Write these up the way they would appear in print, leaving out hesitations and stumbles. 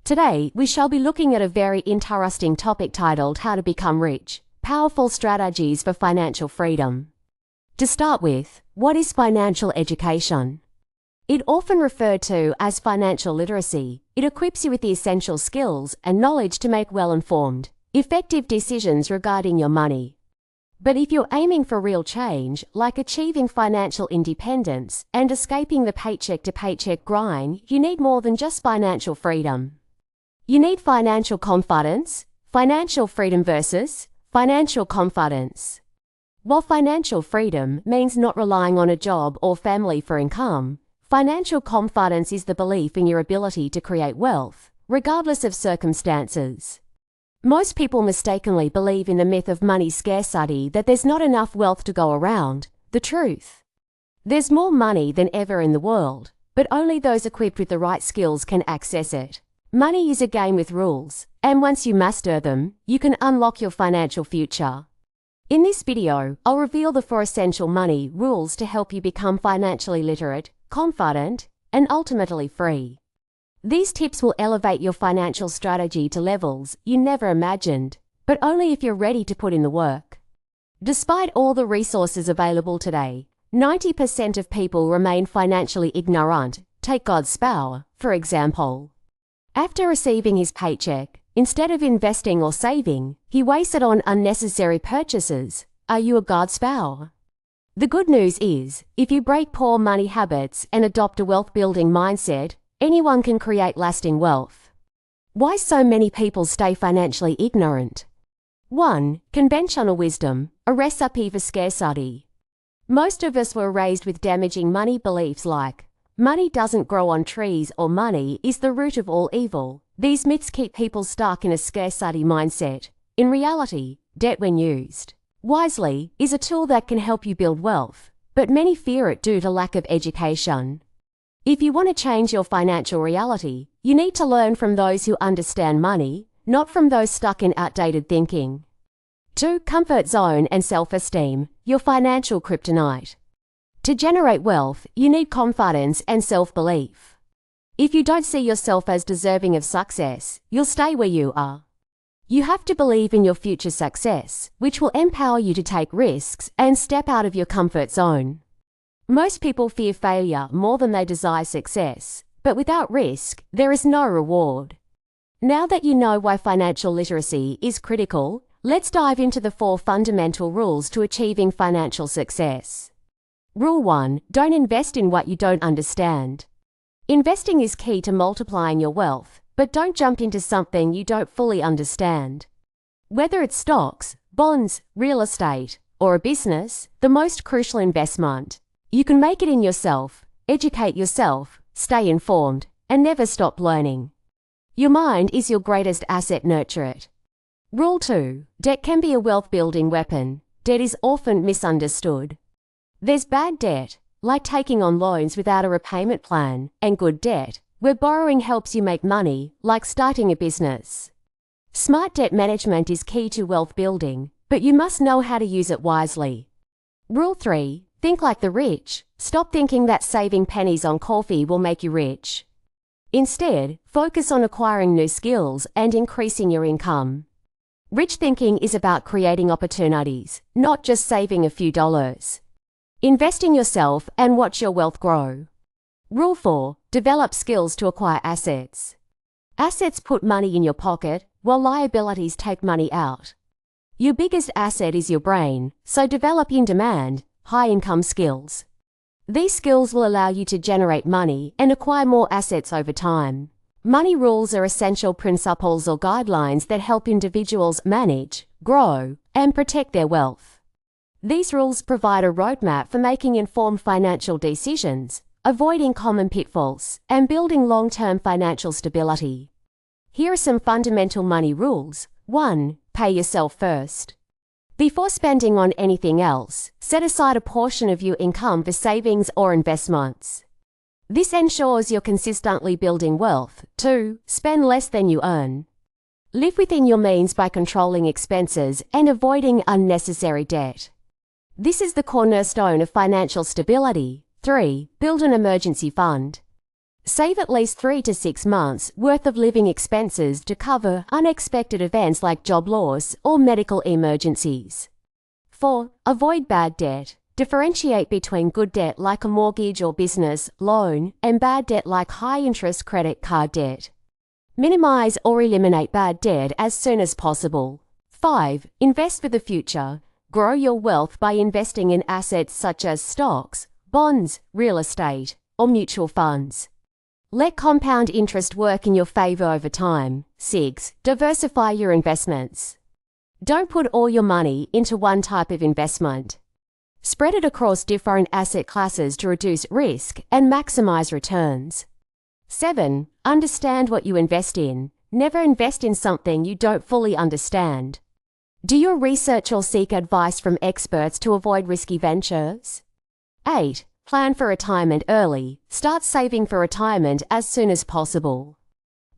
Today, we shall be looking at a very interesting topic titled How to Become Rich, Powerful Strategies for Financial Freedom. To start with, what is financial education? It often referred to as financial literacy. It equips you with the essential skills and knowledge to make well-informed, effective decisions regarding your money. But if you're aiming for real change, like achieving financial independence and escaping the paycheck-to-paycheck grind, you need more than just financial freedom. You need financial confidence, financial freedom versus financial confidence. While financial freedom means not relying on a job or family for income, financial confidence is the belief in your ability to create wealth, regardless of circumstances. Most people mistakenly believe in the myth of money scarcity, that there's not enough wealth to go around. The truth: there's more money than ever in the world, but only those equipped with the right skills can access it. Money is a game with rules, and once you master them, you can unlock your financial future. In this video, I'll reveal the 4 essential money rules to help you become financially literate, confident, and ultimately free. These tips will elevate your financial strategy to levels you never imagined, but only if you're ready to put in the work. Despite all the resources available today, 90% of people remain financially ignorant. Take God's spouse, for example. After receiving his paycheck, instead of investing or saving, he wastes it on unnecessary purchases. Are you a God spouse? The good news is, if you break poor money habits and adopt a wealth-building mindset, anyone can create lasting wealth. Why so many people stay financially ignorant? 1. Conventional wisdom, a recipe for scarcity. Most of us were raised with damaging money beliefs like, money doesn't grow on trees or money is the root of all evil. These myths keep people stuck in a scarcity mindset. In reality, debt, when used wisely, is a tool that can help you build wealth, but many fear it due to lack of education. If you want to change your financial reality, you need to learn from those who understand money, not from those stuck in outdated thinking. 2. Comfort zone and self-esteem, your financial kryptonite. To generate wealth, you need confidence and self-belief. If you don't see yourself as deserving of success, you'll stay where you are. You have to believe in your future success, which will empower you to take risks and step out of your comfort zone. Most people fear failure more than they desire success, but without risk, there is no reward. Now that you know why financial literacy is critical, let's dive into the 4 fundamental rules to achieving financial success. Rule 1. Don't invest in what you don't understand. Investing is key to multiplying your wealth, but don't jump into something you don't fully understand. Whether it's stocks, bonds, real estate, or a business, the most crucial investment. You can make it in yourself, educate yourself, stay informed, and never stop learning. Your mind is your greatest asset, nurture it. Rule 2. Debt can be a wealth-building weapon. Debt is often misunderstood. There's bad debt, like taking on loans without a repayment plan, and good debt, where borrowing helps you make money, like starting a business. Smart debt management is key to wealth building, but you must know how to use it wisely. Rule 3. Think like the rich. Stop thinking that saving pennies on coffee will make you rich. Instead, focus on acquiring new skills and increasing your income. Rich thinking is about creating opportunities, not just saving a few dollars. Invest in yourself and watch your wealth grow. Rule 4. Develop skills to acquire assets. Assets put money in your pocket, while liabilities take money out. Your biggest asset is your brain, so develop in-demand, high-income skills. These skills will allow you to generate money and acquire more assets over time. Money rules are essential principles or guidelines that help individuals manage, grow, and protect their wealth. These rules provide a roadmap for making informed financial decisions, avoiding common pitfalls, and building long-term financial stability. Here are some fundamental money rules. 1. Pay yourself first. Before spending on anything else, set aside a portion of your income for savings or investments. This ensures you're consistently building wealth. 2. Spend less than you earn. Live within your means by controlling expenses and avoiding unnecessary debt. This is the cornerstone of financial stability. 3. Build an emergency fund. Save at least 3 to 6 months' worth of living expenses to cover unexpected events like job loss or medical emergencies. 4. Avoid bad debt. Differentiate between good debt like a mortgage or business loan and bad debt like high-interest credit card debt. Minimize or eliminate bad debt as soon as possible. 5. Invest for the future. Grow your wealth by investing in assets such as stocks, bonds, real estate, or mutual funds. Let compound interest work in your favor over time. 6. Diversify your investments. Don't put all your money into one type of investment. Spread it across different asset classes to reduce risk and maximize returns. 7. Understand what you invest in. Never invest in something you don't fully understand. Do your research or seek advice from experts to avoid risky ventures. 8. Plan for retirement early. Start saving for retirement as soon as possible.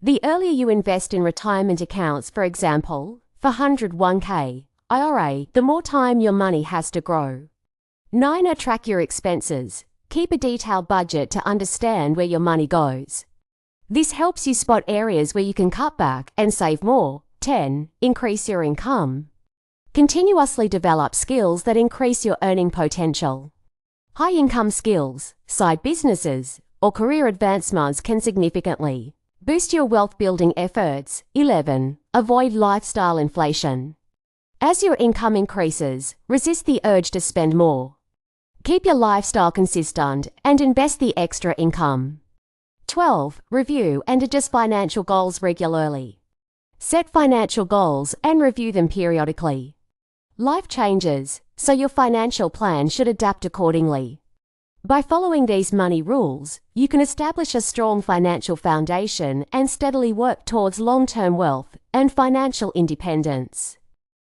The earlier you invest in retirement accounts, for example, for 101k IRA, the more time your money has to grow. 9. Track your expenses. Keep a detailed budget to understand where your money goes. This helps you spot areas where you can cut back and save more. 10. Increase your income. Continuously develop skills that increase your earning potential. High-income skills, side businesses, or career advancements can significantly boost your wealth-building efforts. 11. Avoid lifestyle inflation. As your income increases, resist the urge to spend more. Keep your lifestyle consistent and invest the extra income. 12. Review and adjust financial goals regularly. Set financial goals and review them periodically. Life changes, so your financial plan should adapt accordingly. By following these money rules, you can establish a strong financial foundation and steadily work towards long-term wealth and financial independence.